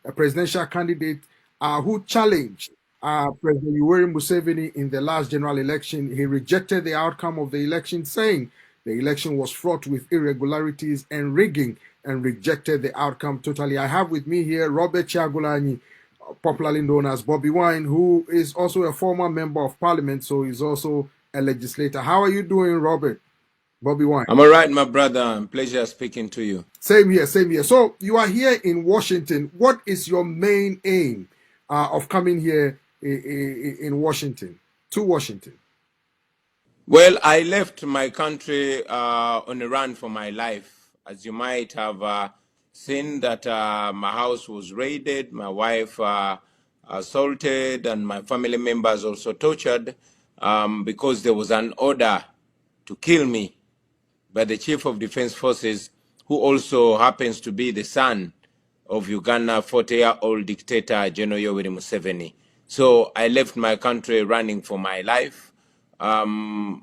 a presidential candidate who challenged President Yoweri Museveni in the last general election. He rejected the outcome of the election, saying the election was fraught with irregularities and rigging, and rejected the outcome totally. I have with me here Robert Chagulanyi, popularly known as Bobi Wine, who is also a former member of parliament, so he's also a legislator. How are you doing, Robert? Bobi Wine. I'm all right, my brother. Pleasure speaking to you. Same here, same here. So you are here in Washington. What is your main aim of coming here in Washington, to Washington? Well, I left my country on a run for my life. As you might have seen that my house was raided, my wife assaulted, and my family members also tortured because there was an order to kill me by the Chief of Defense Forces, who also happens to be the son of Uganda 40-year-old dictator General Yoweri Museveni. So I left my country running for my life. However,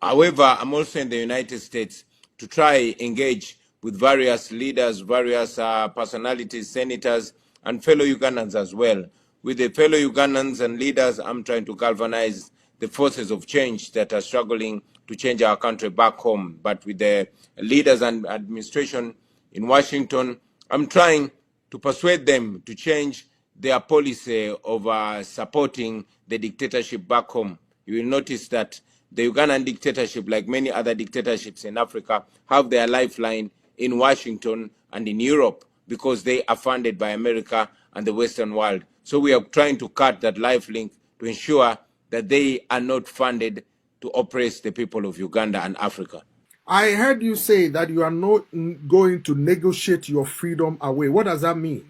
I'm also in the United States to try engage with various leaders, various personalities, senators, and fellow Ugandans as well. With the fellow Ugandans and leaders, I'm trying to galvanize the forces of change that are struggling to change our country back home. But with the leaders and administration in Washington, I'm trying to persuade them to change their policy of supporting the dictatorship back home. You will notice that the Ugandan dictatorship, like many other dictatorships in Africa, have their lifeline in Washington and in Europe because they are funded by America and the Western world. So we are trying to cut that life link to ensure that they are not funded to oppress the people of Uganda and Africa. I heard you say that you are not going to negotiate your freedom away. What does that mean?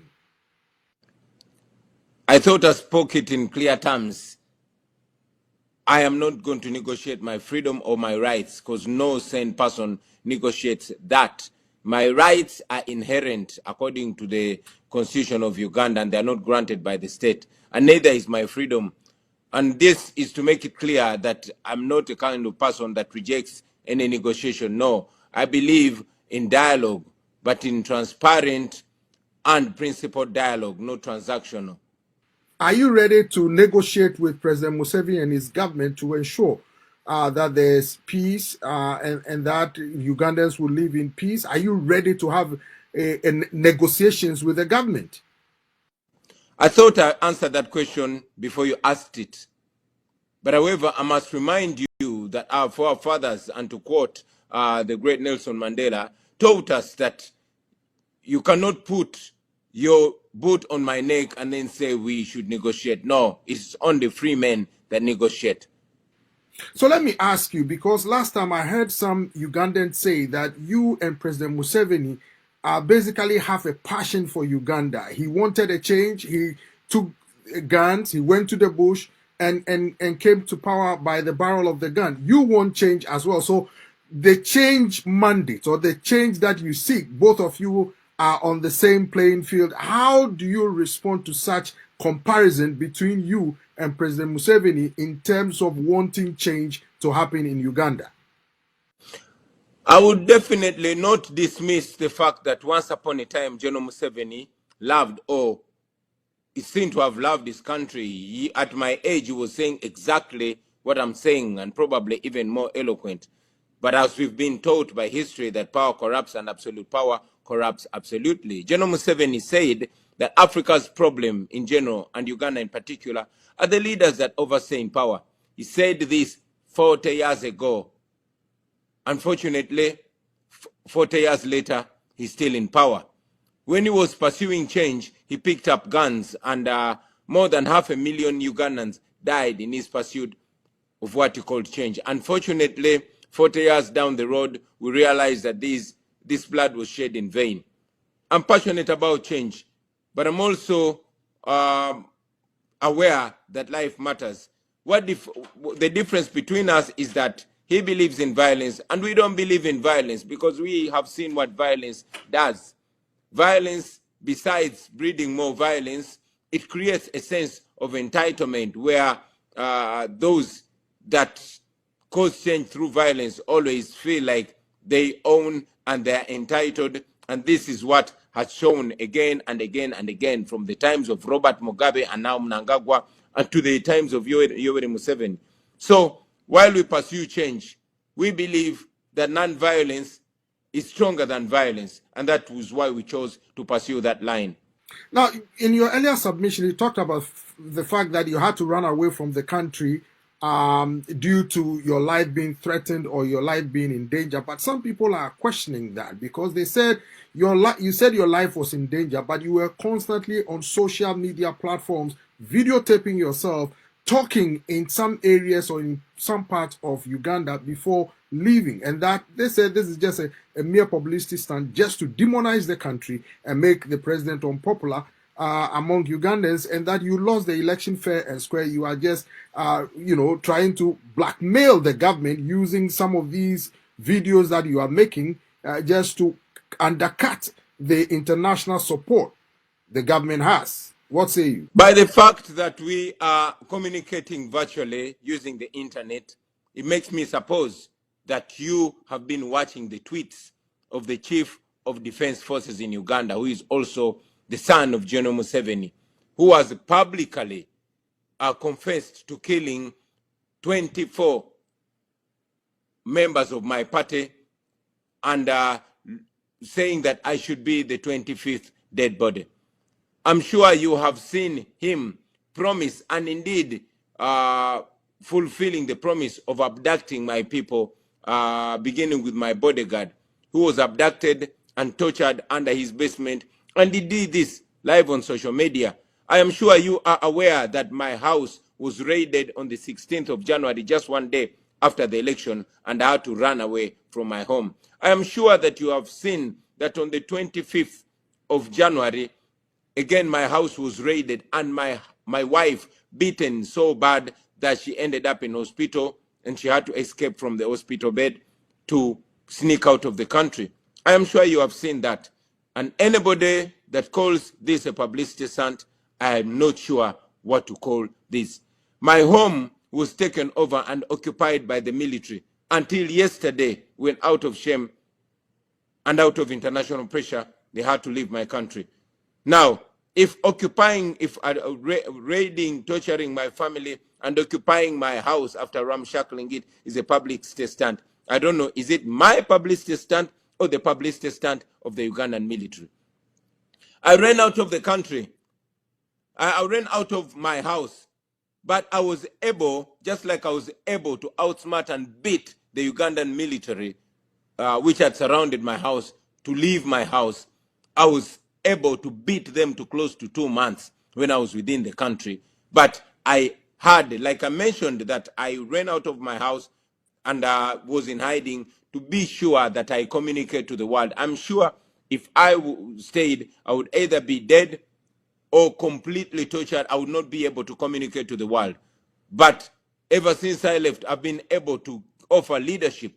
I thought I spoke it in clear terms. I am not going to negotiate my freedom or my rights because no sane person negotiates that. My rights are inherent according to the Constitution of Uganda, and they are not granted by the state. And neither is my freedom. And this is to make it clear that I'm not a kind of person that rejects any negotiation. No, I believe in dialogue, but in transparent and principled dialogue, no transactional. Are you ready to negotiate with President Museveni and his government to ensure that there's peace and that Ugandans will live in peace? Are you ready to have negotiations with the government? I thought I answered that question before you asked it. But however, I must remind you that our forefathers, and to quote the great Nelson Mandela, taught us that you cannot put your boot on my neck and then say we should negotiate. No, it's only free men that negotiate. So let me ask you, because last time I heard some Ugandans say that you and President Museveni basically have a passion for Uganda. He wanted a change. He took guns. He went to the bush and came to power by the barrel of the gun. You want change as well. So the change mandate or the change that you seek, both of you are on the same playing field. How do you respond to such comparison between you and President Museveni in terms of wanting change to happen in Uganda? I would definitely not dismiss the fact that once upon a time, General Museveni loved, or is seen to have loved his country. At my age, he was saying exactly what I'm saying, and probably even more eloquent. But as we've been taught by history that power corrupts and absolute power corrupts absolutely, General Museveni said that Africa's problem in general, and Uganda in particular, are the leaders that overstay in power. He said this 40 years ago. Unfortunately, 40 years later, he's still in power. When he was pursuing change, he picked up guns, and more than 500,000 Ugandans died in his pursuit of what he called change. Unfortunately, 40 years down the road, we realized that this blood was shed in vain. I'm passionate about change, but I'm also aware that life matters. The difference between us is that he believes in violence, and we don't believe in violence because we have seen what violence does. Violence, besides breeding more violence, it creates a sense of entitlement where those that cause change through violence always feel like they own and they're entitled, and this is what has shown again and again and again, from the times of Robert Mugabe and now Mnangagwa, and to the times of Yoweri Museveni. So while we pursue change, we believe that non-violence is stronger than violence, and that was why we chose to pursue that line. Now, in your earlier submission, you talked about the fact that you had to run away from the country due to your life being threatened or your life being in danger. But some people are questioning that because they said you said your life was in danger, but you were constantly on social media platforms videotaping yourself talking in some areas or in some parts of Uganda before leaving. And that they said this is just a mere publicity stunt just to demonize the country and make the president unpopular among Ugandans, and that you lost the election fair and square. You are just, trying to blackmail the government using some of these videos that you are making just to undercut the international support the government has. What say you? By the fact that we are communicating virtually using the internet, it makes me suppose that you have been watching the tweets of the Chief of Defense Forces in Uganda, who is also the son of General Museveni, who has publicly confessed to killing 24 members of my party and saying that I should be the 25th dead body. I'm sure you have seen him promise and indeed fulfilling the promise of abducting my people, beginning with my bodyguard, who was abducted and tortured under his basement. And he did this live on social media. I am sure you are aware that my house was raided on the 16th of January, just one day after the election, and I had to run away from my home. I am sure that you have seen that on the 25th of January, again, my house was raided and my wife beaten so bad that she ended up in hospital and she had to escape from the hospital bed to sneak out of the country. I am sure you have seen that. And anybody that calls this a publicity stunt, I am not sure what to call this. My home was taken over and occupied by the military until yesterday, when out of shame and out of international pressure, they had to leave my country. Now, if raiding, torturing my family, and occupying my house after ramshackling it is a publicity stunt, I don't know, is it my publicity stunt or the publicity stunt of the Ugandan military? I ran out of the country. I ran out of my house, but I was able, just like I was able to outsmart and beat the Ugandan military, which had surrounded my house, to leave my house. I was able to beat them to close to 2 months when I was within the country. But I had, like I mentioned, that I ran out of my house and was in hiding to be sure that I communicate to the world. I'm sure if I stayed, I would either be dead or completely tortured. I would not be able to communicate to the world. But ever since I left, I've been able to offer leadership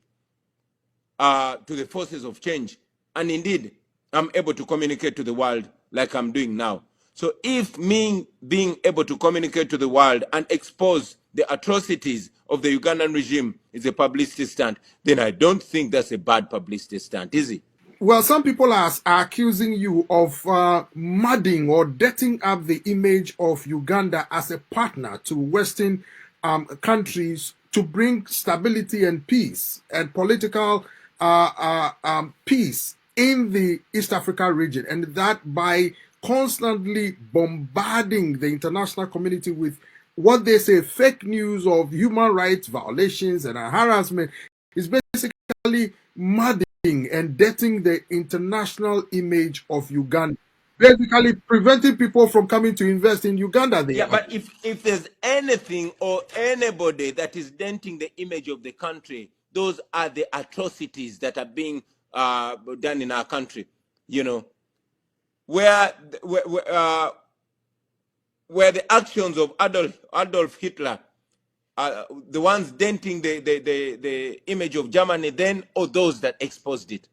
to the forces of change. And indeed, I'm able to communicate to the world like I'm doing now. So if me being able to communicate to the world and expose the atrocities of the Ugandan regime is a publicity stunt, then I don't think that's a bad publicity stunt, is it? Well, some people are accusing you of mudding or dirtying up the image of Uganda as a partner to Western countries to bring stability and peace and political peace in the East Africa region, and that by constantly bombarding the international community with what they say fake news of human rights violations and harassment is basically mudding and dirtying the international image of Uganda, basically preventing people from coming to invest in Uganda. Yeah, but if there's anything or anybody that is denting the image of the country, those are the atrocities that are being done in our country. You know, where the actions of Adolf Hitler are the ones denting the image of Germany then, or those that exposed it.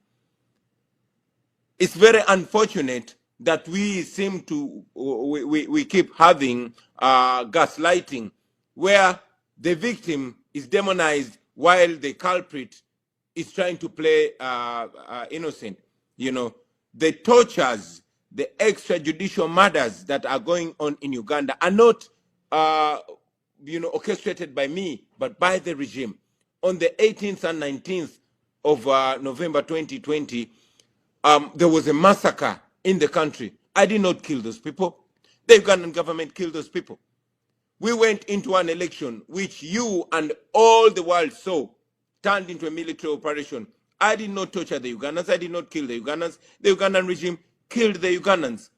It's very unfortunate that we seem to, we keep having gaslighting, where the victim is demonized while the culprit is trying to play innocent. You know, the tortures, the extrajudicial murders that are going on in Uganda are not, orchestrated by me, but by the regime. On the 18th and 19th of November 2020, there was a massacre in the country. I did not kill those people. The Ugandan government killed those people. We went into an election which you and all the world saw turned into a military operation. I did not torture the Ugandans. I did not kill the Ugandans. The Ugandan regime killed the Ugandans.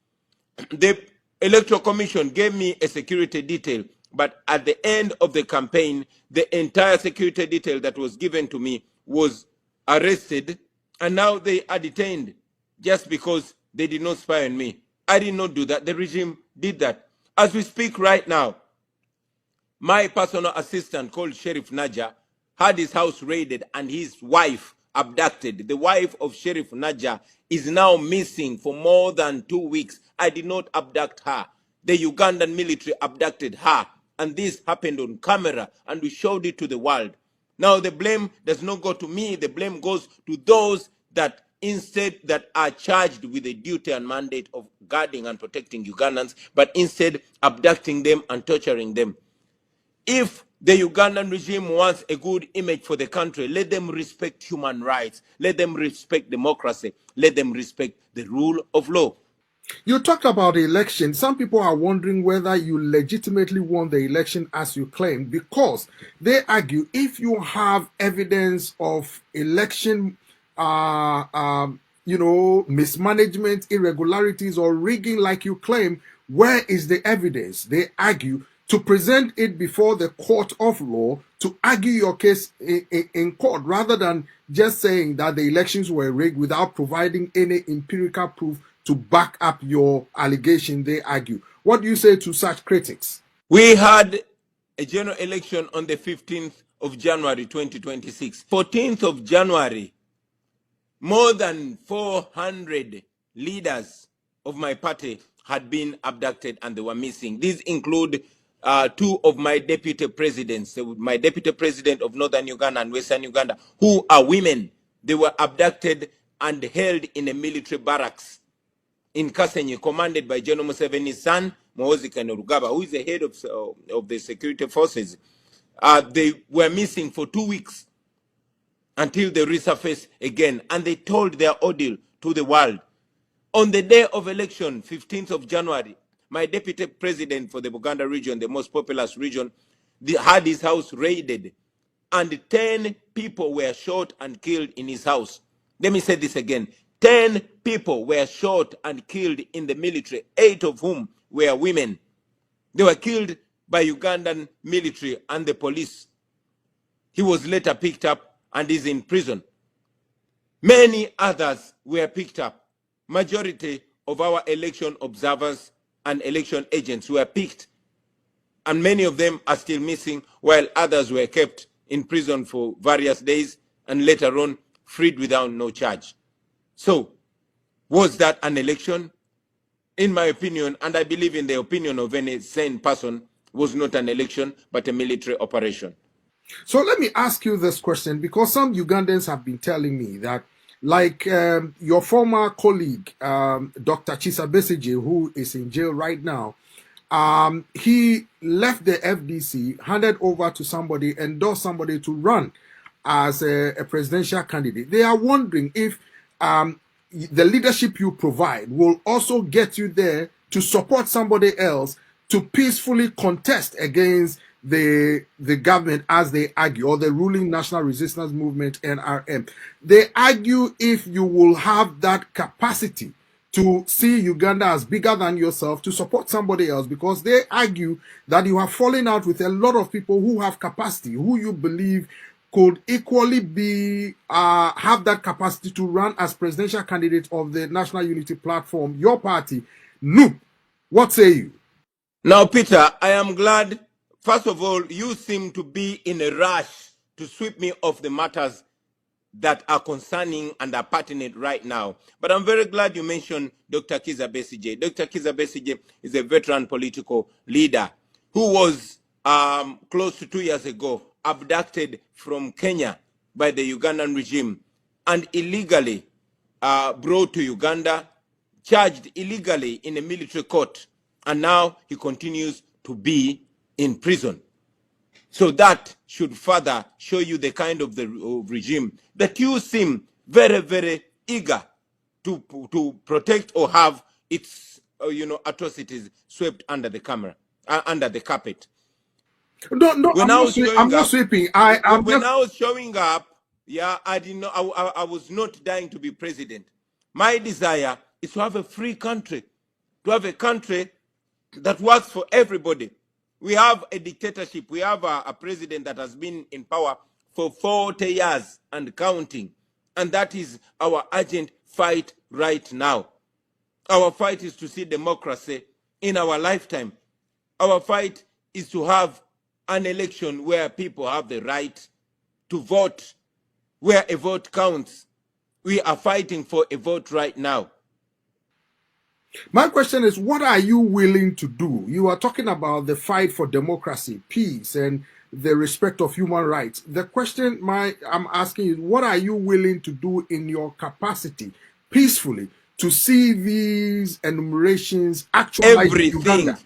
The Electoral Commission gave me a security detail, but at the end of the campaign, the entire security detail that was given to me was arrested, and now they are detained just because they did not spy on me. I did not do that. The regime did that. As we speak right now, my personal assistant called Sheriff Naja had his house raided and his wife abducted. The wife of Sheriff Naja is now missing for more than 2 weeks. I did not abduct her. The Ugandan military abducted her. And this happened on camera and we showed it to the world. Now the blame does not go to me. The blame goes to those that instead that are charged with the duty and mandate of guarding and protecting Ugandans, but instead abducting them and torturing them. If the Ugandan regime wants a good image for the country, let them respect human rights. Let them respect democracy. Let them respect the rule of law. You talked about the election. Some people are wondering whether you legitimately won the election as you claim, because they argue if you have evidence of election, mismanagement, irregularities, or rigging like you claim, where is the evidence? They argue to present it before the court of law, to argue your case in court, rather than just saying that the elections were rigged without providing any empirical proof to back up your allegation, they argue. What do you say to such critics? We had a general election on the 15th of January 2026. 14th of January, more than 400 leaders of my party had been abducted and they were missing. These include two of my deputy presidents, my deputy president of Northern Uganda and Western Uganda, who are women. They were abducted and held in a military barracks in Kasenyi, commanded by General Museveni's son, Muhoozi Kainerugaba, who is the head of the security forces. They were missing for 2 weeks until they resurfaced again, and they told their ordeal to the world. On the day of election, 15th of January, my deputy president for the Buganda region, the most populous region, had his house raided, and 10 people were shot and killed in his house. Let me say this again. 10 people were shot and killed in the military, 8 of whom were women. They were killed by Ugandan military and the police. He was later picked up and is in prison. Many others were picked up. Majority of our election observers and election agents were picked, and many of them are still missing, while others were kept in prison for various days and later on freed without no charge. So, was that an election? In my opinion, and I believe in the opinion of any sane person, was not an election, but a military operation. So let me ask you this question, because some Ugandans have been telling me that, like your former colleague, Dr. Chisa Besigye, who is in jail right now, he left the FDC, handed over to somebody, endorsed somebody to run as a presidential candidate. They are wondering if the leadership you provide will also get you there to support somebody else to peacefully contest against the government, as they argue, or the ruling National Resistance Movement, NRM. They argue if you will have that capacity to see Uganda as bigger than yourself, to support somebody else, because they argue that you have fallen out with a lot of people who have capacity, who you believe could equally be have that capacity to run as presidential candidate of the National Unity Platform, your party. NUP, what say you? Now, Peter, I am glad. First of all, you seem to be in a rush to sweep me off the matters that are concerning and are pertinent right now. But I'm very glad you mentioned Dr. Kizza Besigye. Dr. Kizza Besigye is a veteran political leader who was close to 2 years ago abducted from Kenya by the Ugandan regime and illegally brought to Uganda, charged illegally in a military court, and now he continues to be in prison. So that should further show you the kind of the regime that you seem very, very eager to protect or have its atrocities swept under the under the carpet. No, no, When I was I'm showing not up, sweeping. I'm when just. I was showing up, yeah, I did not. I was not dying to be president. My desire is to have a free country, to have a country that works for everybody. We have a dictatorship. We have a president that has been in power for 40 years and counting. And that is our urgent fight right now. Our fight is to see democracy in our lifetime. Our fight is to have an election where people have the right to vote, where a vote counts. We are fighting for a vote right now. My question is, what are you willing to do? You are talking about the fight for democracy, peace, and the respect of human rights. The question I'm asking is, what are you willing to do in your capacity, peacefully, to see these enumerations actualized in Everything, Uganda?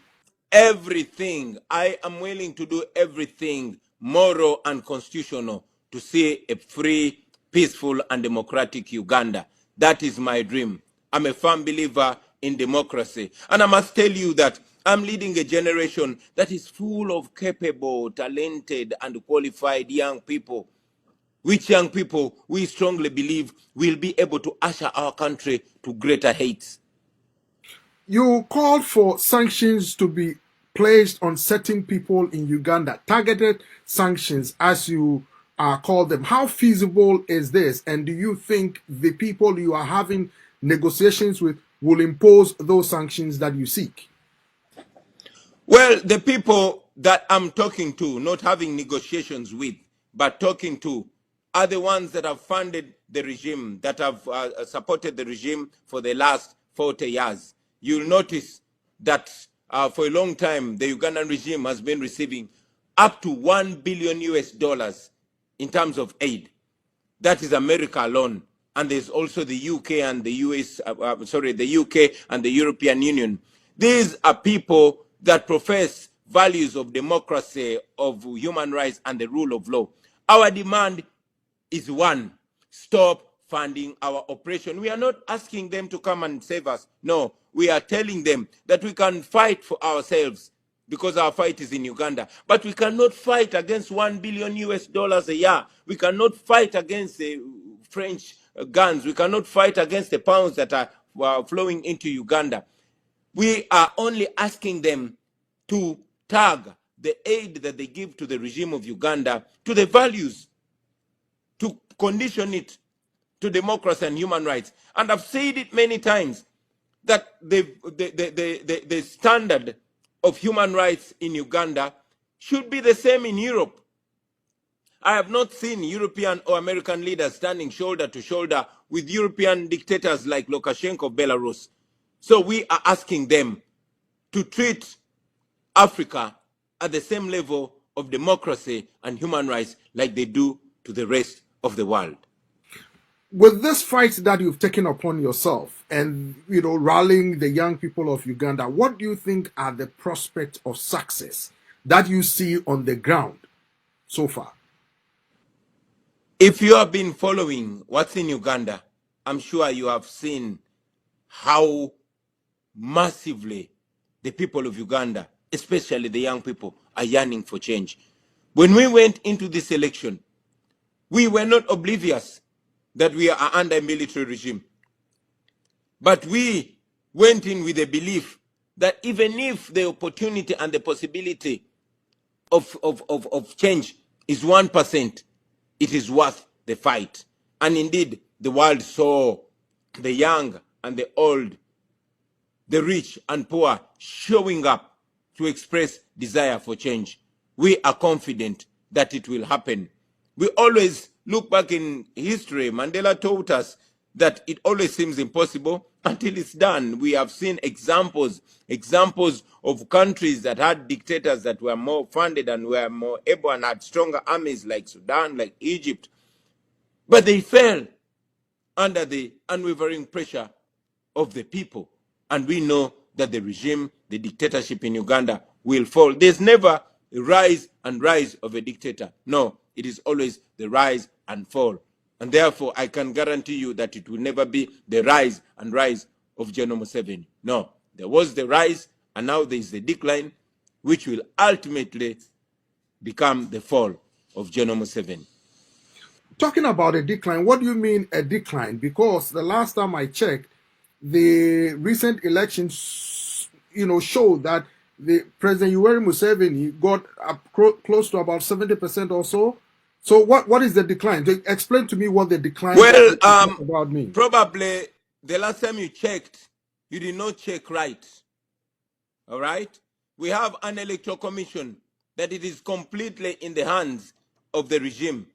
everything. I am willing to do everything moral and constitutional to see a free, peaceful, and democratic Uganda. That is my dream. I'm a firm believer in democracy. And I must tell you that I'm leading a generation that is full of capable, talented, and qualified young people, which young people we strongly believe will be able to usher our country to greater heights. You called for sanctions to be placed on certain people in Uganda, targeted sanctions, as you call them. How feasible is this? And do you think the people you are having negotiations with will impose those sanctions that you seek? Well, the people that I'm talking to, not having negotiations with, but talking to, are the ones that have funded the regime, that have supported the regime for the last 40 years. You'll notice that for a long time, the Ugandan regime has been receiving up to $1 billion US in terms of aid. That is America alone. And there's also the UK and the the UK and the European Union. These are people that profess values of democracy, of human rights, and the rule of law. Our demand is one: stop funding our oppression. We are not asking them to come and save us. No, we are telling them that we can fight for ourselves because our fight is in Uganda. But we cannot fight against $1 billion US a year. We cannot fight against the French guns. We cannot fight against the pounds that are flowing into Uganda. We are only asking them to tag the aid that they give to the regime of Uganda to the values, to condition it to democracy and human rights. And I've said it many times that the standard of human rights in Uganda should be the same in Europe. I have not seen European or American leaders standing shoulder to shoulder with European dictators like Lukashenko of Belarus. So we are asking them to treat Africa at the same level of democracy and human rights like they do to the rest of the world. With this fight that you've taken upon yourself and rallying the young people of Uganda, what do you think are the prospects of success that you see on the ground so far? If you have been following what's in Uganda, I'm sure you have seen how massively the people of Uganda, especially the young people, are yearning for change. When we went into this election, we were not oblivious that we are under a military regime. But we went in with a belief that even if the opportunity and the possibility of change is 1%, it is worth the fight. And indeed, the world saw the young and the old, the rich and poor showing up to express desire for change. We are confident that it will happen. We always look back in history. Mandela taught us that it always seems impossible until it's done. We have seen examples of countries that had dictators that were more funded and were more able and had stronger armies, like Sudan, like Egypt. But they fell. under the unwavering pressure of the people. And we know that the regime, the dictatorship in Uganda will fall. There's never a rise and rise of a dictator. No, it is always the rise and fall. And therefore, I can guarantee you that it will never be the rise and rise of General Museveni. No, there was the rise, and now there is the decline, which will ultimately become the fall of General Museveni. Talking about a decline, what do you mean a decline? Because the last time I checked, the recent elections, showed that the President Yoweri Museveni got up close to about 70% or so. So what is the decline? Explain to me what the decline Well, about means. probably the last time you checked, you did not check right. All right? We have an electoral commission that it is completely in the hands of the regime.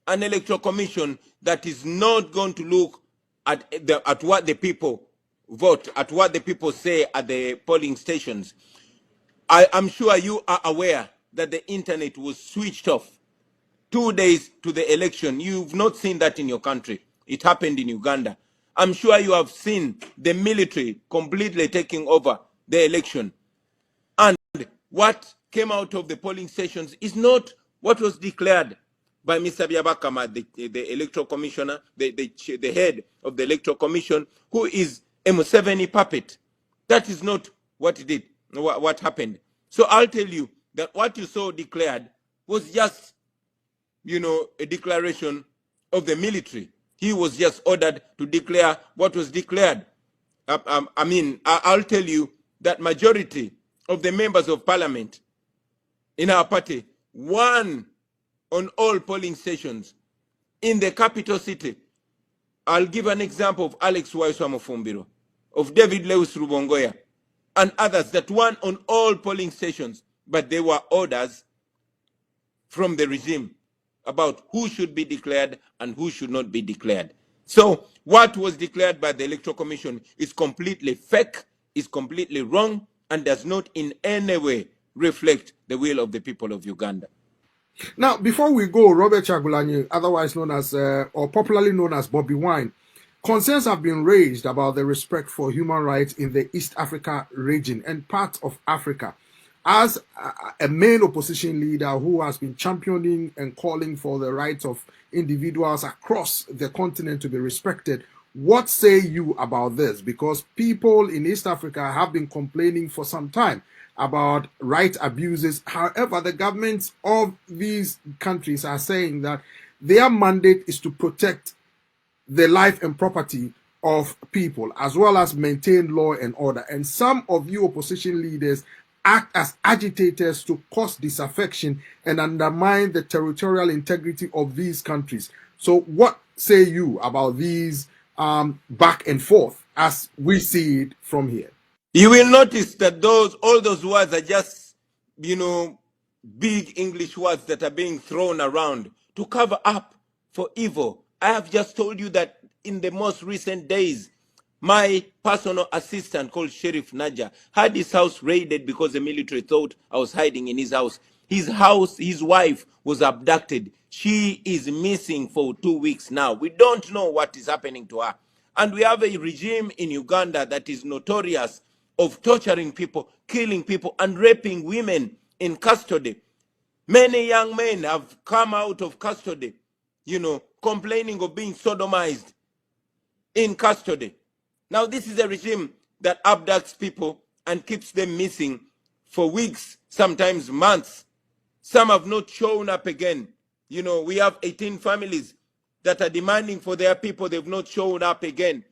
An electoral commission that is not going to look at what the people vote, at what the people say at the polling stations. I'm sure you are aware that the internet was switched off 2 days to the election. You've not seen that in your country. It happened in Uganda. I'm sure you have seen the military completely taking over the election. And what came out of the polling stations is not what was declared by Mr. Byabakama, the electoral commissioner, the head of the electoral commission, who is a Museveni puppet. That is not what he did, what happened. So I'll tell you that what you saw declared was just, a declaration of the military. He was just ordered to declare what was declared. I'll tell you that majority of the members of parliament in our party won on all polling stations in the capital city. I'll give an example of Alex Waiswa Mufumbiro, of David Lewis Rubongoya, and others that won on all polling stations, but they were orders from the regime about who should be declared and who should not be declared. So what was declared by the Electoral Commission is completely fake, is completely wrong, and does not in any way reflect the will of the people of Uganda. Now, before we go, Robert Chagulanyi, otherwise known as, or popularly known as Bobi Wine, concerns have been raised about the respect for human rights in the East Africa region and parts of Africa. As a main opposition leader who has been championing and calling for the rights of individuals across the continent to be respected, what say you about this? Because people in East Africa have been complaining for some time about right abuses. However, the governments of these countries are saying that their mandate is to protect the life and property of people, as well as maintain law and order. And some of you opposition leaders act as agitators to cause disaffection and undermine the territorial integrity of these countries. So what say you about these back and forth as we see it from here? You will notice that all those words are just, big English words that are being thrown around to cover up for evil. I have just told you that in the most recent days, my personal assistant called Sheriff Naja had his house raided because the military thought I was hiding in his house. His wife was abducted. She is missing for 2 weeks now. We don't know what is happening to her. And we have a regime in Uganda that is notorious of torturing people, killing people, and raping women in custody. Many young men have come out of custody, complaining of being sodomized in custody. Now, this is a regime that abducts people and keeps them missing for weeks, sometimes months. Some have not shown up again. We have 18 families that are demanding for their people. They've not shown up again.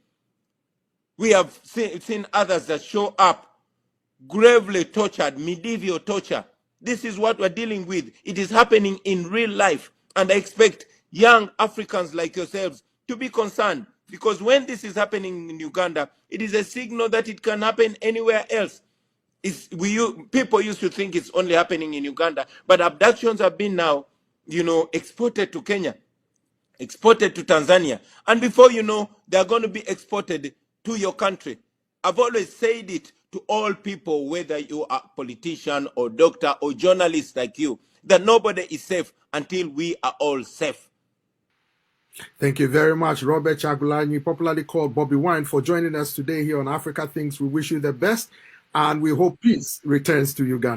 We have seen others that show up gravely tortured, medieval torture. This is what we're dealing with. It is happening in real life. And I expect young Africans like yourselves to be concerned, because when this is happening in Uganda, it is a signal that it can happen anywhere else. People used to think it's only happening in Uganda, but abductions have been now, exported to Kenya, exported to Tanzania, and before you know, they're going to be exported to your country. I've always said it to all people, whether you are a politician or doctor or journalist like you, that nobody is safe until we are all safe. Thank you very much, Robert Chagulanyi, popularly called Bobby Wine, for joining us today here on Africa Things. We wish you the best, and we hope peace returns to Uganda.